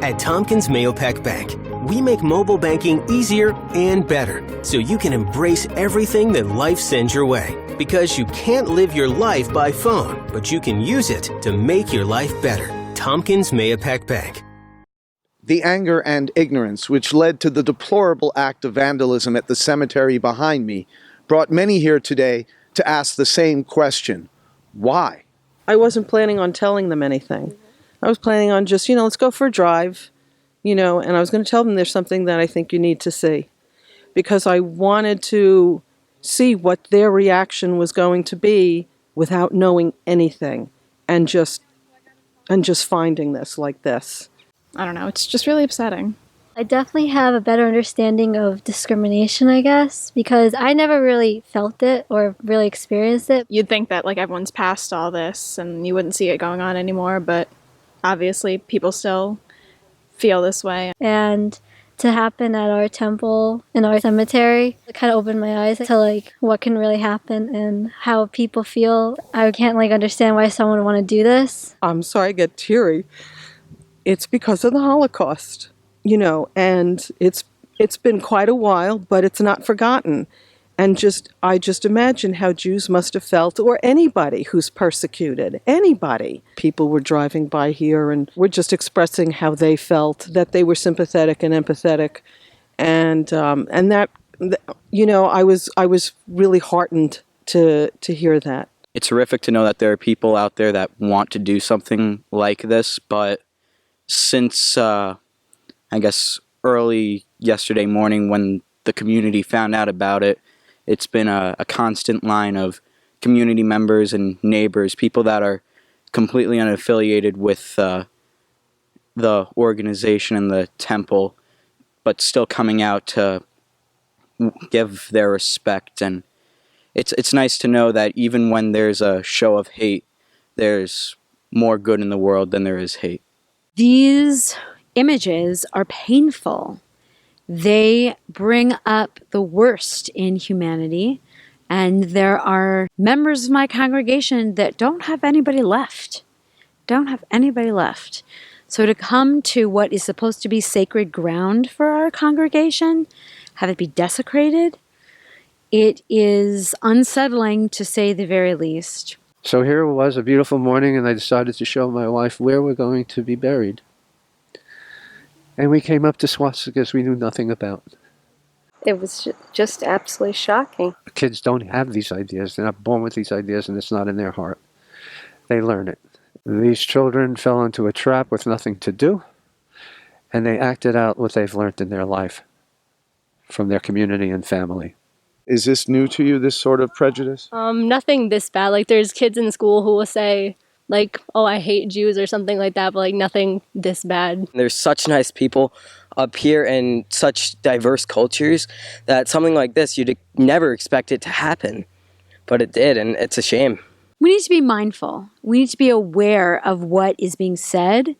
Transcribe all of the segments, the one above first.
At Tompkins Mahopac Bank, we make mobile banking easier and better so you can embrace everything that life sends your way. Because you can't live your life by phone, but you can use it to make your life better. Tompkins Mahopac Bank. The anger and ignorance which led to the deplorable act of vandalism at the cemetery behind me brought many here today to ask the same question. Why? I wasn't planning on telling them anything. I was planning on just, let's go for a drive, and I was going to tell them there's something that I think you need to see. Because I wanted to see what their reaction was going to be without knowing anything and just finding this like this. I don't know, it's just really upsetting. I definitely have a better understanding of discrimination, I guess, because I never really felt it or really experienced it. You'd think that everyone's past all this and you wouldn't see it going on anymore, but obviously people still feel this way. And to happen at our temple in our cemetery, it kind of opened my eyes to what can really happen and how people feel. I can't understand why someone would want to do this. I'm sorry I get teary. It's because of the Holocaust, and it's been quite a while, but it's not forgotten. And I just imagine how Jews must have felt, or anybody who's persecuted, anybody. People were driving by here and were just expressing how they felt, that they were sympathetic and empathetic. And that, I was really heartened to hear that. It's horrific to know that there are people out there that want to do something like this, but since, I guess, early yesterday morning when the community found out about it, it's been a constant line of community members and neighbors, people that are completely unaffiliated with the organization and the temple, but still coming out to give their respect. And it's nice to know that even when there's a show of hate, there's more good in the world than there is hate. These images are painful. They bring up the worst in humanity, and there are members of my congregation that don't have anybody left. So to come to what is supposed to be sacred ground for our congregation, have it be desecrated, it is unsettling to say the very least. So here it was, a beautiful morning, and I decided to show my wife where we're going to be buried. And we came up to swastikas we knew nothing about. It was just absolutely shocking. Kids don't have these ideas. They're not born with these ideas, and it's not in their heart. They learn it. These children fell into a trap with nothing to do, and they acted out what they've learned in their life from their community and family. Is this new to you, this sort of prejudice? Nothing this bad. There's kids in school who will say, oh, I hate Jews or something like that, but nothing this bad. There's such nice people up here and such diverse cultures that something like this, you'd never expect it to happen. But it did, and it's a shame. We need to be mindful. We need to be aware of what is being said.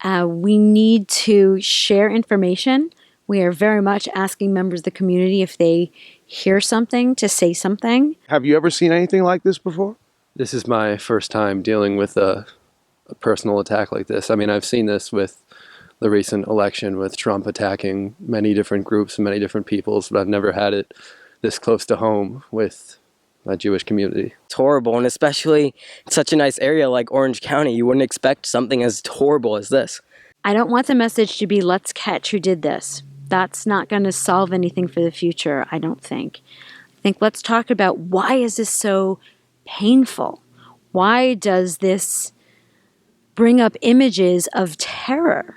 We need to share information. We are very much asking members of the community if they hear something to say something. Have you ever seen anything like this before? This is my first time dealing with a personal attack like this. I mean, I've seen this with the recent election with Trump attacking many different groups and many different peoples, but I've never had it this close to home with a Jewish community. It's horrible, and especially in such a nice area like Orange County, you wouldn't expect something as horrible as this. I don't want the message to be, let's catch who did this. That's not going to solve anything for the future, I don't think. I think let's talk about, why is this so painful? Why does this bring up images of terror?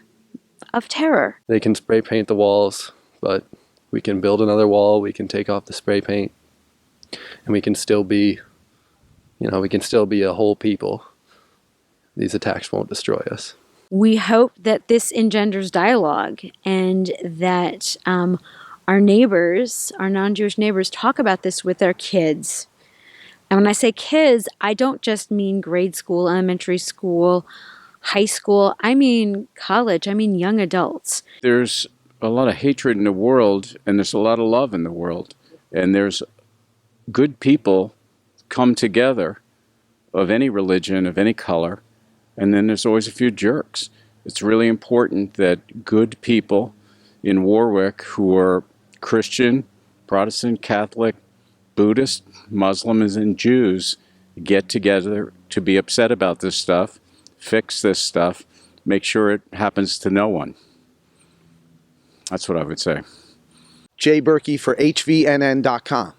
They can spray paint the walls, but we can build another wall, we can take off the spray paint, and we can still be, a whole people. These attacks won't destroy us. We hope that this engenders dialogue, and that our neighbors, our non-Jewish neighbors, talk about this with their kids. And when I say kids, I don't just mean grade school, elementary school, high school. I mean college. I mean young adults. There's a lot of hatred in the world, and there's a lot of love in the world. And there's good people come together of any religion, of any color, and then there's always a few jerks. It's really important that good people in Warwick who are Christian, Protestant, Catholic, Buddhist, Muslims, and Jews get together to be upset about this stuff, fix this stuff, make sure it happens to no one. That's what I would say. Jay Berkey for HVNN.com.